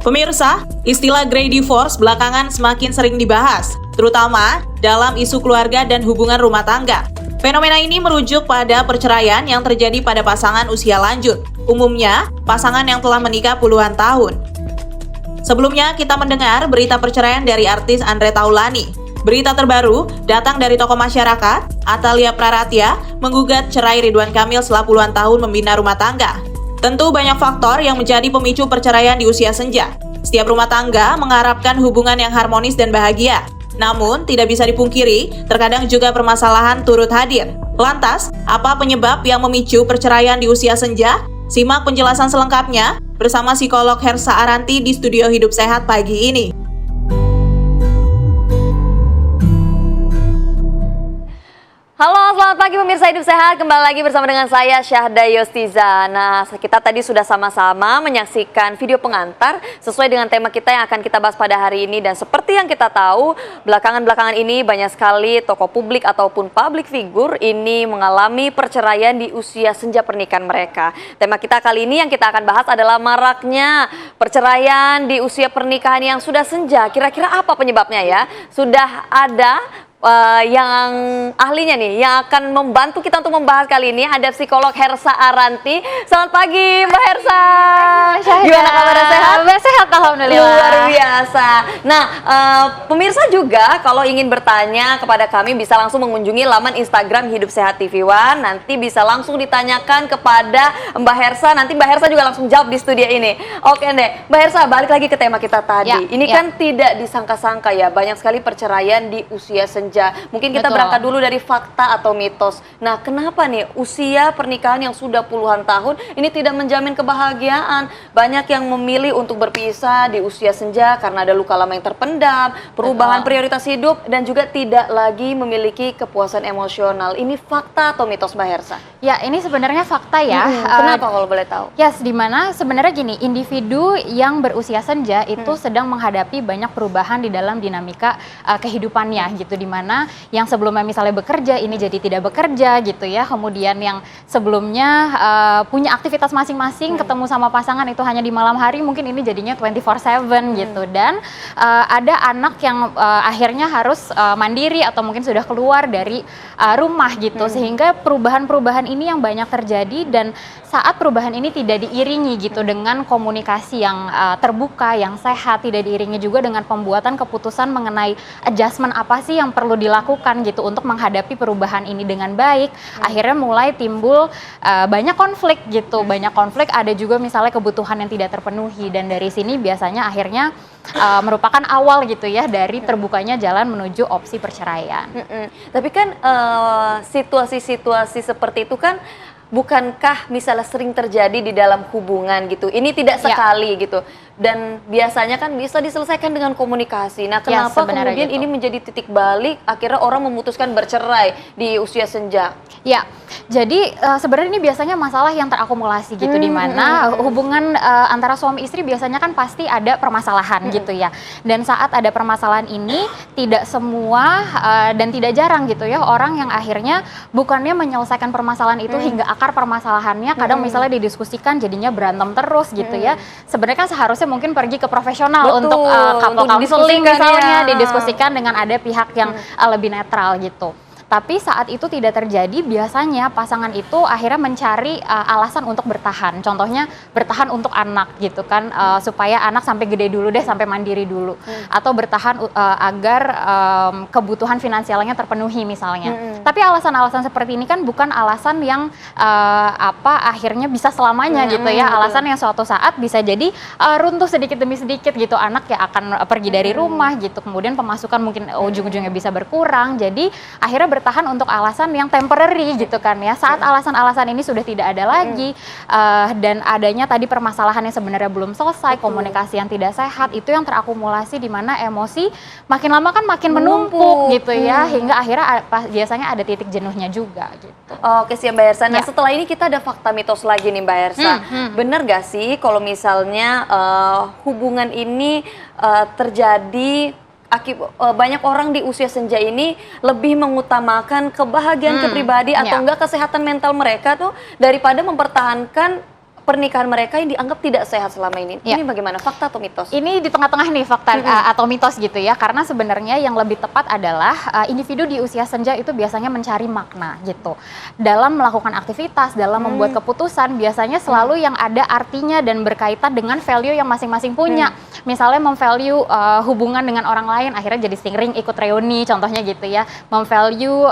Pemirsa, istilah grey divorce belakangan semakin sering dibahas, terutama dalam isu keluarga dan hubungan rumah tangga. Fenomena ini merujuk pada perceraian yang terjadi pada pasangan usia lanjut, umumnya pasangan yang telah menikah puluhan tahun. Sebelumnya, kita mendengar berita perceraian dari artis Andre Taulani. Berita terbaru datang dari tokoh masyarakat, Atalia Praratya, menggugat cerai Ridwan Kamil setelah puluhan tahun membina rumah tangga. Tentu banyak faktor yang menjadi pemicu perceraian di usia senja. Setiap rumah tangga mengharapkan hubungan yang harmonis dan bahagia. Namun, tidak bisa dipungkiri, terkadang juga permasalahan turut hadir. Lantas, apa penyebab yang memicu perceraian di usia senja? Simak penjelasan selengkapnya bersama psikolog Hersa Aranti di Studio Hidup Sehat pagi ini. Halo, selamat pagi pemirsa Hidup Sehat. Kembali lagi bersama dengan saya Syahda Yostiza. Nah, kita tadi sudah sama-sama menyaksikan video pengantar sesuai dengan tema kita yang akan kita bahas pada hari ini. Dan seperti yang kita tahu, belakangan ini banyak sekali tokoh publik ataupun public figure ini mengalami perceraian di usia senja pernikahan mereka. Tema kita kali ini yang kita akan bahas adalah maraknya perceraian di usia pernikahan yang sudah senja. Kira-kira apa penyebabnya ya? Sudah ada yang ahlinya nih yang akan membantu kita untuk membahas kali ini, ada psikolog Hersa Aranti. Selamat pagi Mbak Hersa. Gimana kabarnya, sehat? Sehat alhamdulillah. Luar biasa. Nah, pemirsa juga kalau ingin bertanya kepada kami bisa langsung mengunjungi laman Instagram Hidup Sehat TV One. Nanti bisa langsung ditanyakan kepada Mbak Hersa. Nanti Mbak Hersa juga langsung jawab di studio ini. Oke deh, Mbak Hersa, balik lagi ke tema kita tadi. Kan tidak disangka-sangka ya, banyak sekali perceraian di usia senja. Mungkin kita berangkat dulu dari fakta atau mitos. Nah, kenapa nih usia pernikahan yang sudah puluhan tahun ini tidak menjamin kebahagiaan? Banyak yang memilih untuk berpisah di usia senja karena ada luka lama yang terpendam, perubahan prioritas hidup, dan juga tidak lagi memiliki kepuasan emosional. Ini fakta atau mitos, Mbak Hersa? Ya, ini sebenarnya fakta ya. Kenapa kalau boleh tahu? Yes, dimana sebenarnya gini, individu yang berusia senja itu sedang menghadapi banyak perubahan di dalam dinamika kehidupannya gitu, dimana yang sebelumnya misalnya bekerja ini jadi tidak bekerja gitu ya, kemudian yang sebelumnya punya aktivitas masing-masing, ketemu sama pasangan itu hanya di malam hari, mungkin ini jadinya 24/7 gitu, dan ada anak yang akhirnya harus mandiri atau mungkin sudah keluar dari rumah gitu, sehingga perubahan-perubahan ini yang banyak terjadi, dan saat perubahan ini tidak diiringi gitu dengan komunikasi yang terbuka, yang sehat, tidak diiringi juga dengan pembuatan keputusan mengenai adjustment apa sih yang perlu dilakukan gitu untuk menghadapi perubahan ini dengan baik, akhirnya mulai timbul banyak konflik gitu, banyak konflik, ada juga misalnya kebutuhan yang tidak terpenuhi, dan dari sini biasanya akhirnya merupakan awal gitu ya dari terbukanya jalan menuju opsi perceraian. Tapi kan situasi-situasi seperti itu kan bukankah misalnya sering terjadi di dalam hubungan gitu? Ini tidak sekali gitu, dan biasanya kan bisa diselesaikan dengan komunikasi. Nah, kenapa kemudian ini menjadi titik balik akhirnya orang memutuskan bercerai di usia senja? Ya, jadi sebenarnya ini biasanya masalah yang terakumulasi gitu, di mana hubungan antara suami istri biasanya kan pasti ada permasalahan gitu ya. Dan saat ada permasalahan ini tidak semua dan tidak jarang gitu ya orang yang akhirnya bukannya menyelesaikan permasalahan itu hingga akar permasalahannya, kadang misalnya didiskusikan jadinya berantem terus gitu ya. Sebenarnya kan seharusnya mungkin pergi ke profesional untuk couple counseling misalnya, didiskusikan dengan ada pihak yang lebih netral gitu. Tapi saat itu tidak terjadi, biasanya pasangan itu akhirnya mencari alasan untuk bertahan. Contohnya bertahan untuk anak gitu kan, supaya anak sampai gede dulu deh, sampai mandiri dulu. Atau bertahan agar kebutuhan finansialnya terpenuhi misalnya. Tapi alasan-alasan seperti ini kan bukan alasan yang akhirnya bisa selamanya gitu ya. Alasan yang suatu saat bisa jadi runtuh sedikit demi sedikit gitu. Anak ya akan pergi dari rumah gitu. Kemudian pemasukan mungkin ujung-ujungnya bisa berkurang. Jadi akhirnya bertahan untuk alasan yang temporary gitu kan ya. Saat alasan-alasan ini sudah tidak ada lagi, dan adanya tadi permasalahan yang sebenarnya belum selesai, komunikasi yang tidak sehat, itu yang terakumulasi, di mana emosi makin lama kan makin menumpuk gitu ya, hingga akhirnya biasanya ada titik jenuhnya juga gitu. Oke siap Mbak Hersa. Nah setelah ini kita ada fakta mitos lagi nih Mbak Hersa. Bener gak sih kalau misalnya hubungan ini terjadi banyak orang di usia senja ini lebih mengutamakan kebahagiaan kepribadi atau enggak kesehatan mental mereka tuh daripada mempertahankan pernikahan mereka yang dianggap tidak sehat selama ini. Ya. Ini bagaimana, fakta atau mitos? Ini di tengah-tengah nih fakta atau mitos gitu ya, karena sebenarnya yang lebih tepat adalah individu di usia senja itu biasanya mencari makna gitu. Dalam melakukan aktivitas, dalam membuat keputusan, biasanya selalu yang ada artinya dan berkaitan dengan value yang masing-masing punya. Misalnya memvalue hubungan dengan orang lain, akhirnya jadi sering ikut reuni, contohnya gitu ya. Memvalue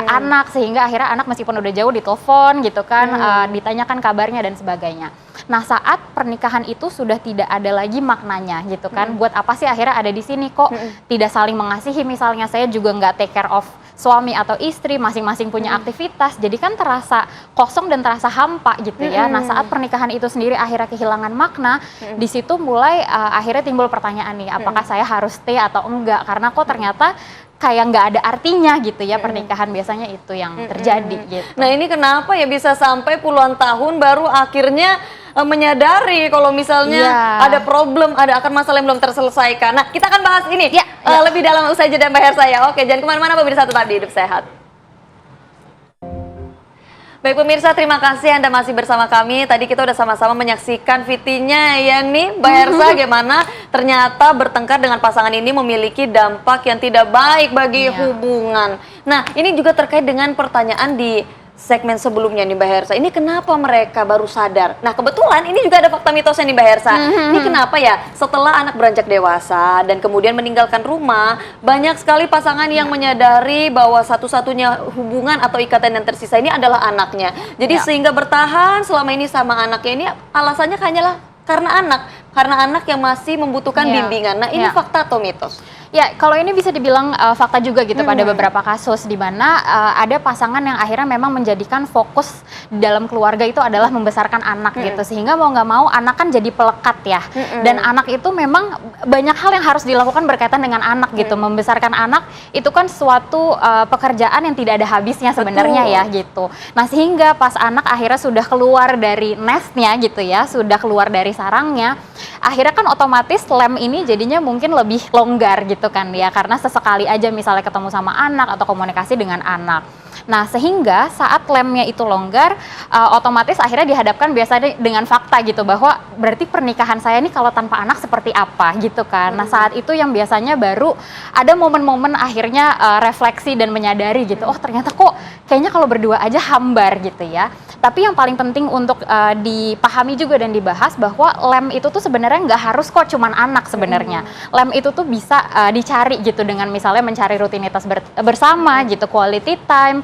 anak, sehingga akhirnya anak meskipun udah jauh ditelepon gitu kan, ditanyakan kabarnya dan sebagainya. Nah, saat pernikahan itu sudah tidak ada lagi maknanya gitu kan, buat apa sih akhirnya ada di sini kok tidak saling mengasihi, misalnya saya juga nggak take care of suami atau istri, masing-masing punya aktivitas, jadi kan terasa kosong dan terasa hampa gitu ya. Nah, saat pernikahan itu sendiri akhirnya kehilangan makna, di situ mulai akhirnya timbul pertanyaan nih, apakah saya harus stay atau enggak, karena kok ternyata kayak nggak ada artinya gitu ya pernikahan, biasanya itu yang terjadi gitu. Nah, ini kenapa ya bisa sampai puluhan tahun baru akhirnya menyadari kalau misalnya ada problem, ada akar masalah yang belum terselesaikan. Nah, kita akan bahas ini lebih dalam usai jeda Mbak Hersa ya. Oke, jangan kemana-mana pemirsa, tetap di Hidup Sehat. Baik pemirsa, terima kasih Anda masih bersama kami. Tadi kita udah sama-sama menyaksikan VT-nya ya nih Mbak Hersa, gimana ternyata bertengkar dengan pasangan ini memiliki dampak yang tidak baik bagi hubungan. Nah, ini juga terkait dengan pertanyaan di segmen sebelumnya nih Mbak Hersa, ini kenapa mereka baru sadar? Nah, kebetulan ini juga ada fakta mitosnya nih Mbak Hersa. Ini kenapa ya setelah anak beranjak dewasa dan kemudian meninggalkan rumah, banyak sekali pasangan yang menyadari bahwa satu-satunya hubungan atau ikatan yang tersisa ini adalah anaknya. Jadi sehingga bertahan selama ini sama anaknya, ini alasannya hanyalah karena anak yang masih membutuhkan bimbingan. Nah, ini fakta atau mitos? Ya, kalau ini bisa dibilang fakta juga gitu pada beberapa kasus di mana ada pasangan yang akhirnya memang menjadikan fokus dalam keluarga itu adalah membesarkan anak gitu, sehingga mau nggak mau anak kan jadi pelekat ya, dan anak itu memang banyak hal yang harus dilakukan berkaitan dengan anak gitu. Membesarkan anak itu kan suatu pekerjaan yang tidak ada habisnya sebenarnya ya gitu. Nah, sehingga pas anak akhirnya sudah keluar dari nestnya gitu ya, sudah keluar dari sarangnya, akhirnya kan otomatis lem ini jadinya mungkin lebih longgar gitu kan ya, karena sesekali aja misalnya ketemu sama anak atau komunikasi dengan anak. Nah, sehingga saat lemnya itu longgar, otomatis akhirnya dihadapkan biasanya dengan fakta gitu, bahwa berarti pernikahan saya ini kalau tanpa anak seperti apa gitu kan. Nah, saat itu yang biasanya baru ada momen-momen akhirnya refleksi dan menyadari gitu, oh ternyata kok kayaknya kalau berdua aja hambar gitu ya. Tapi yang paling penting untuk dipahami juga dan dibahas bahwa lem itu tuh sebenarnya nggak harus kok cuman anak sebenarnya. Lem itu tuh bisa dicari gitu dengan misalnya mencari rutinitas bersama gitu, quality time,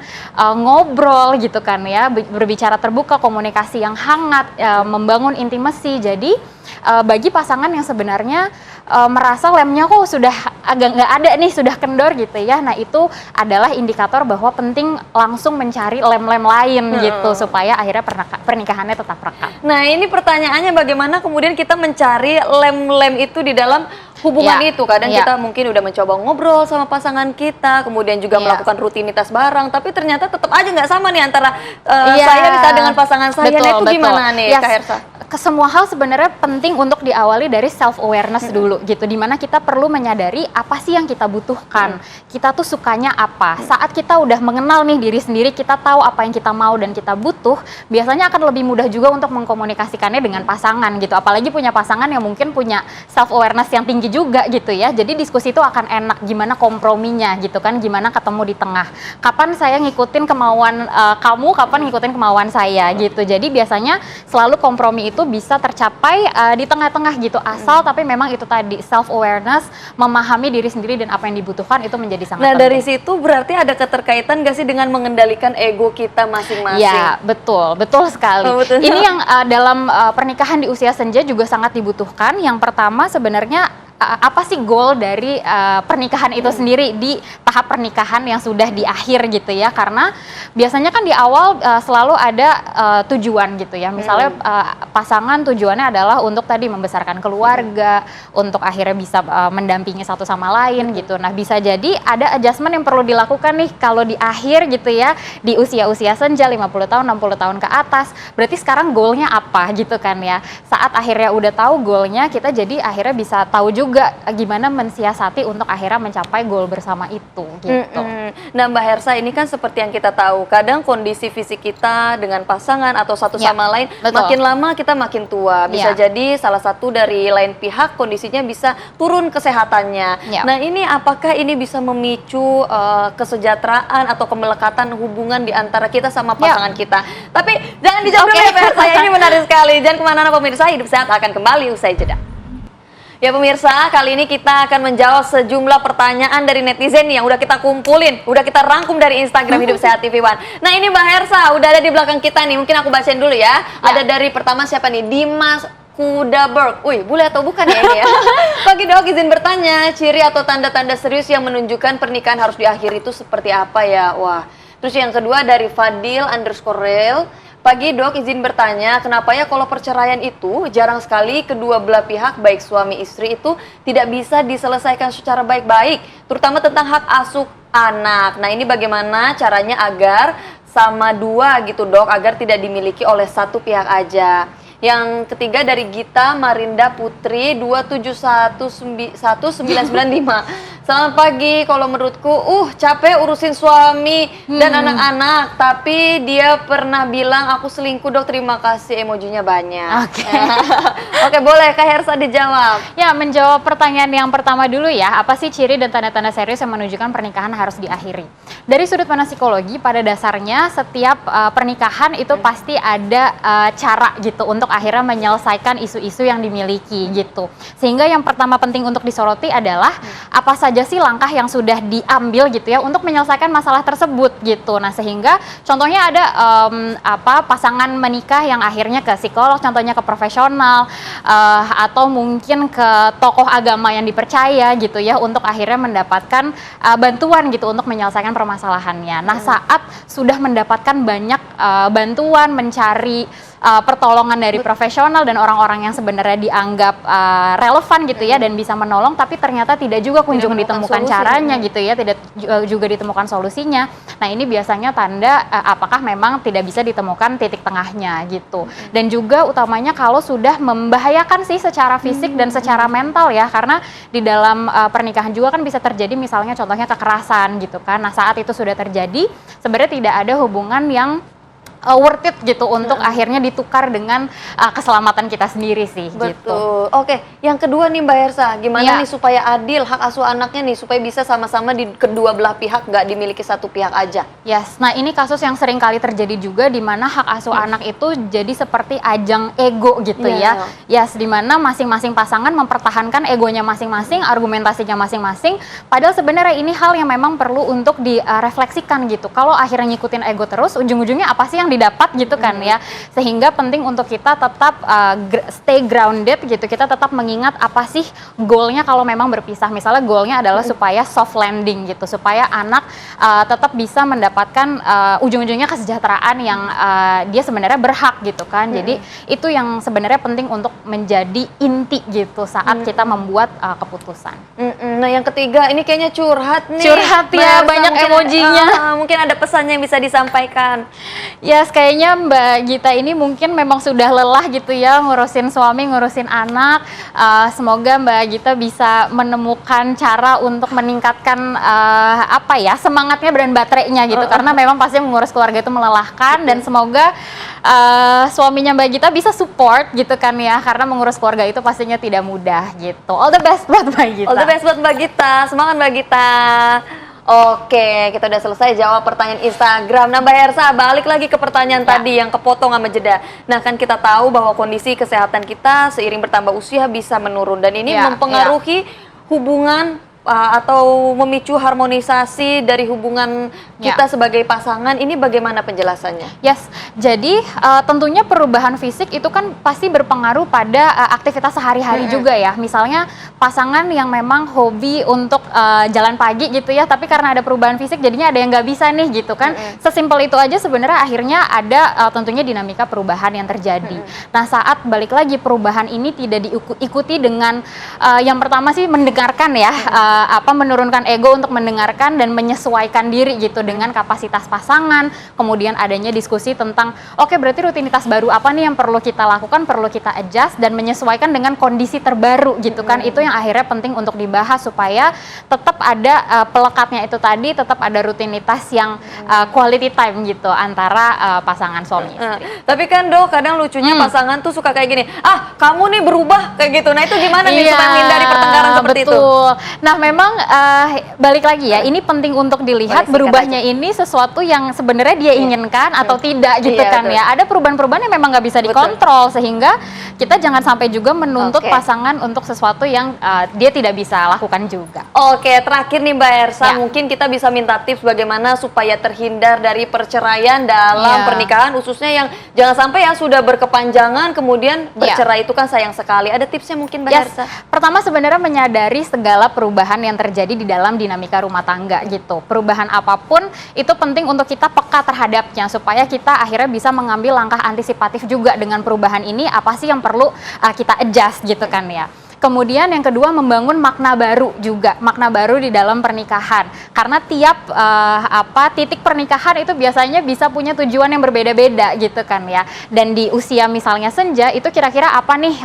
ngobrol gitu kan ya, berbicara terbuka, komunikasi yang hangat, membangun intimasi. Jadi bagi pasangan yang sebenarnya merasa lemnya kok sudah agak nggak ada nih, sudah kendor gitu ya, nah itu adalah indikator bahwa penting langsung mencari lem-lem lain gitu, supaya akhirnya pernikahannya tetap rekat. Nah, ini pertanyaannya bagaimana kemudian kita mencari lem-lem itu di dalam hubungan itu. Kadang kita mungkin udah mencoba ngobrol sama pasangan kita, kemudian juga melakukan rutinitas bareng, tapi ternyata tetap aja nggak sama nih antara saya bisa dengan pasangan saya. Nah, itu gimana nih Kak Hersa? Semua hal sebenarnya penting untuk diawali dari self awareness dulu gitu, dimana kita perlu menyadari apa sih yang kita butuhkan, kita tuh sukanya apa. Saat kita udah mengenal nih diri sendiri, kita tahu apa yang kita mau dan kita butuh, biasanya akan lebih mudah juga untuk mengkomunikasikannya dengan pasangan gitu, apalagi punya pasangan yang mungkin punya self awareness yang tinggi juga gitu ya. Jadi diskusi itu akan enak, gimana komprominya gitu kan, gimana ketemu di tengah, kapan saya ngikutin kemauan kamu, kapan ngikutin kemauan saya gitu. Jadi biasanya selalu kompromi itu bisa tercapai di tengah-tengah gitu, asal tapi memang itu tadi self awareness, memahami diri sendiri dan apa yang dibutuhkan itu menjadi sangat penting. Nah, dari situ berarti ada keterkaitan gak sih dengan mengendalikan ego kita masing-masing? Ya, betul sekali. Ini yang dalam pernikahan di usia senja juga sangat dibutuhkan. Yang pertama sebenarnya apa sih goal dari pernikahan itu sendiri di tahap pernikahan yang sudah di akhir gitu ya, karena biasanya kan di awal selalu ada tujuan gitu ya, misalnya pasangan tujuannya adalah untuk tadi membesarkan keluarga, untuk akhirnya bisa mendampingi satu sama lain gitu. Nah, bisa jadi ada adjustment yang perlu dilakukan nih kalau di akhir gitu ya, di usia-usia senja 50 tahun 60 tahun ke atas, berarti sekarang goalnya apa gitu kan ya. Saat akhirnya udah tahu goalnya, kita jadi akhirnya bisa tahu juga juga gimana mensiasati untuk akhirnya mencapai goal bersama itu gitu. Nah Mbak Hersa, ini kan seperti yang kita tahu, kadang kondisi fisik kita dengan pasangan atau satu sama lain, makin lama kita makin tua. Bisa jadi salah satu dari lain pihak kondisinya bisa turun kesehatannya. Nah ini apakah ini bisa memicu kesejahteraan atau kemelekatan hubungan di antara kita sama pasangan kita? Tapi jangan dijawab dulu ya Mbak Hersa, ini menarik sekali. Jangan kemana-mana pemirsa, Hidup Sehat akan kembali usai jeda. Ya pemirsa, kali ini kita akan menjawab sejumlah pertanyaan dari netizen nih yang udah kita kumpulin, udah kita rangkum dari Instagram Hidup Sehat TV One. Nah ini Mbak Hersa, udah ada di belakang kita nih, mungkin aku bacain dulu ya. Ada dari pertama siapa nih? Dimas Kudaberg. Wih, bule atau bukan ya ini ya? Pagi Dok, izin bertanya, ciri atau tanda-tanda serius yang menunjukkan pernikahan harus diakhiri itu seperti apa ya? Wah. Terus yang kedua dari Fadil_Rel. Pagi Dok, izin bertanya, kenapa ya kalau perceraian itu jarang sekali kedua belah pihak baik suami istri itu tidak bisa diselesaikan secara baik-baik, terutama tentang hak asuh anak. Nah ini bagaimana caranya agar sama dua gitu Dok, agar tidak dimiliki oleh satu pihak aja. Yang ketiga dari Gita Marinda Putri 2711995. Selamat pagi, kalau menurutku capek urusin suami dan anak-anak, tapi dia pernah bilang aku selingkuh Dok, terima kasih, emojinya banyak. Oke, boleh Kak Hersa dijawab. Ya, menjawab pertanyaan yang pertama dulu ya, apa sih ciri dan tanda-tanda serius yang menunjukkan pernikahan harus diakhiri? Dari sudut pandang psikologi, pada dasarnya setiap pernikahan itu pasti ada cara gitu untuk akhirnya menyelesaikan isu-isu yang dimiliki gitu. Sehingga yang pertama penting untuk disoroti adalah apa saja sih langkah yang sudah diambil gitu ya untuk menyelesaikan masalah tersebut gitu. Nah, sehingga contohnya ada pasangan menikah yang akhirnya ke psikolog, contohnya ke profesional atau mungkin ke tokoh agama yang dipercaya gitu ya untuk akhirnya mendapatkan bantuan gitu untuk menyelesaikan permasalahannya. Nah, saat sudah mendapatkan banyak bantuan, mencari pertolongan dari profesional dan orang-orang yang sebenarnya dianggap relevan gitu ya dan bisa menolong, tapi ternyata tidak juga kunjung ditemukan caranya gitu ya, tidak juga ditemukan solusinya. Nah ini biasanya tanda apakah memang tidak bisa ditemukan titik tengahnya gitu. Dan juga utamanya kalau sudah membahayakan sih secara fisik dan secara mental ya, karena di dalam pernikahan juga kan bisa terjadi misalnya contohnya kekerasan gitu kan. Nah saat itu sudah terjadi sebenarnya tidak ada hubungan yang worth it gitu untuk akhirnya ditukar dengan keselamatan kita sendiri sih. Betul. Gitu. Oke, yang kedua nih Mbak Hersa, gimana nih supaya adil hak asuh anaknya nih, supaya bisa sama-sama di kedua belah pihak, nggak dimiliki satu pihak aja? Yes, nah ini kasus yang sering kali terjadi juga di mana hak asuh anak itu jadi seperti ajang ego gitu ya. Yes, di mana masing-masing pasangan mempertahankan egonya masing-masing, argumentasinya masing-masing, padahal sebenarnya ini hal yang memang perlu untuk direfleksikan gitu. Kalau akhirnya ngikutin ego terus, ujung-ujungnya apa sih yang didapat gitu kan ya, sehingga penting untuk kita tetap stay grounded gitu, kita tetap mengingat apa sih goalnya kalau memang berpisah. Misalnya goalnya adalah supaya soft landing gitu, supaya anak tetap bisa mendapatkan ujung-ujungnya kesejahteraan yang dia sebenarnya berhak gitu kan. Jadi itu yang sebenarnya penting untuk menjadi inti gitu saat kita membuat keputusan. Nah yang ketiga ini kayaknya curhat nih. Curhat ya, banyak emojinya. Mungkin ada pesannya yang bisa disampaikan. Yes, kayaknya Mbak Gita ini mungkin memang sudah lelah gitu ya ngurusin suami, ngurusin anak. Semoga Mbak Gita bisa menemukan cara untuk meningkatkan semangatnya dan baterainya gitu. Karena memang pasti mengurus keluarga itu melelahkan dan semoga suaminya Mbak Gita bisa support gitu kan ya, karena mengurus keluarga itu pastinya tidak mudah gitu. All the best buat Mbak Gita. All the best buat Mbak Gita. Semangat Mbak Gita. Oke, kita udah selesai jawab pertanyaan Instagram. Nah Mbak Hersa, balik lagi ke pertanyaan tadi yang kepotong sama jeda. Nah kan kita tahu bahwa kondisi kesehatan kita seiring bertambah usia bisa menurun. Dan ini mempengaruhi hubungan atau memicu harmonisasi dari hubungan kita sebagai pasangan. Ini bagaimana penjelasannya? Yes, jadi tentunya perubahan fisik itu kan pasti berpengaruh pada aktivitas sehari-hari juga ya. Misalnya pasangan yang memang hobi untuk jalan pagi gitu ya, tapi karena ada perubahan fisik jadinya ada yang nggak bisa nih gitu kan. Sesimpel itu aja sebenarnya akhirnya ada tentunya dinamika perubahan yang terjadi. Nah saat balik lagi perubahan ini tidak diikuti dengan yang pertama sih mendengarkan ya menurunkan ego untuk mendengarkan dan menyesuaikan diri gitu dengan kapasitas pasangan. Kemudian adanya diskusi tentang oke, berarti rutinitas baru apa nih yang perlu kita lakukan, perlu kita adjust dan menyesuaikan dengan kondisi terbaru gitu kan. Itu yang akhirnya penting untuk dibahas supaya tetap ada pelekatnya itu tadi, tetap ada rutinitas yang quality time gitu antara pasangan suami istri. Tapi kan Dok, kadang lucunya pasangan tuh suka kayak gini, kamu nih berubah kayak gitu. Nah itu gimana nih supaya menghindari pertengkaran seperti itu? Betul. Nah memang balik lagi ya, ini penting untuk dilihat berubahnya ini sesuatu yang sebenarnya dia inginkan atau tidak gitu kan betul. ya. Ada perubahan-perubahan yang memang nggak bisa dikontrol sehingga kita jangan sampai juga menuntut pasangan untuk sesuatu yang dia tidak bisa lakukan juga. Oke, terakhir nih Mbak Ersa, mungkin kita bisa minta tips bagaimana supaya terhindar dari perceraian dalam pernikahan, khususnya yang jangan sampai ya sudah berkepanjangan kemudian bercerai itu kan sayang sekali. Ada tipsnya mungkin Mbak Ersa? Pertama sebenarnya menyadari segala perubahan yang terjadi di dalam dinamika rumah tangga gitu. Perubahan apapun itu penting untuk kita peka terhadapnya supaya kita akhirnya bisa mengambil langkah antisipatif juga dengan perubahan ini, apa sih yang perlu kita adjust gitu kan ya. Kemudian yang kedua membangun makna baru juga, makna baru di dalam pernikahan. Karena tiap titik pernikahan itu biasanya bisa punya tujuan yang berbeda-beda gitu kan ya. Dan di usia misalnya senja itu kira-kira apa nih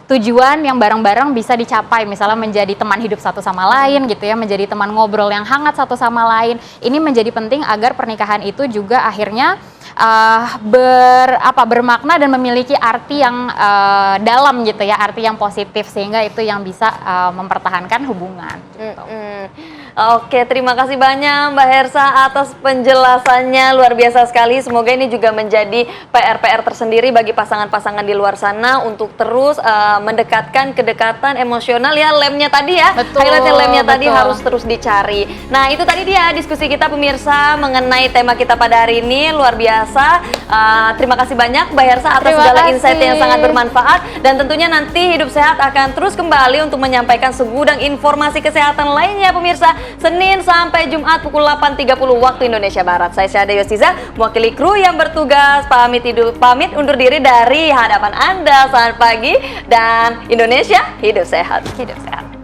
tujuan yang bareng-bareng bisa dicapai, misalnya menjadi teman hidup satu sama lain gitu ya, menjadi teman ngobrol yang hangat satu sama lain. Ini menjadi penting agar pernikahan itu juga akhirnya bermakna dan memiliki arti yang dalam gitu ya, arti yang positif sehingga itu yang bisa mempertahankan hubungan gitu. Oke, terima kasih banyak Mbak Hersa atas penjelasannya, luar biasa sekali. Semoga ini juga menjadi PR-PR tersendiri bagi pasangan-pasangan di luar sana untuk terus mendekatkan kedekatan emosional ya, lemnya tadi ya. Highlightnya lemnya tadi harus terus dicari. Nah itu tadi dia diskusi kita pemirsa mengenai tema kita pada hari ini, luar biasa. Terima kasih banyak Mbak Hersa atas segala insight yang sangat bermanfaat, dan tentunya nanti Hidup Sehat akan terus kembali untuk menyampaikan segudang informasi kesehatan lainnya pemirsa, Senin sampai Jumat pukul 8.30 waktu Indonesia Barat. Saya Syahda Yostiza, mewakili kru yang bertugas pamit undur diri dari hadapan Anda. Selamat pagi dan Indonesia hidup sehat. Hidup sehat.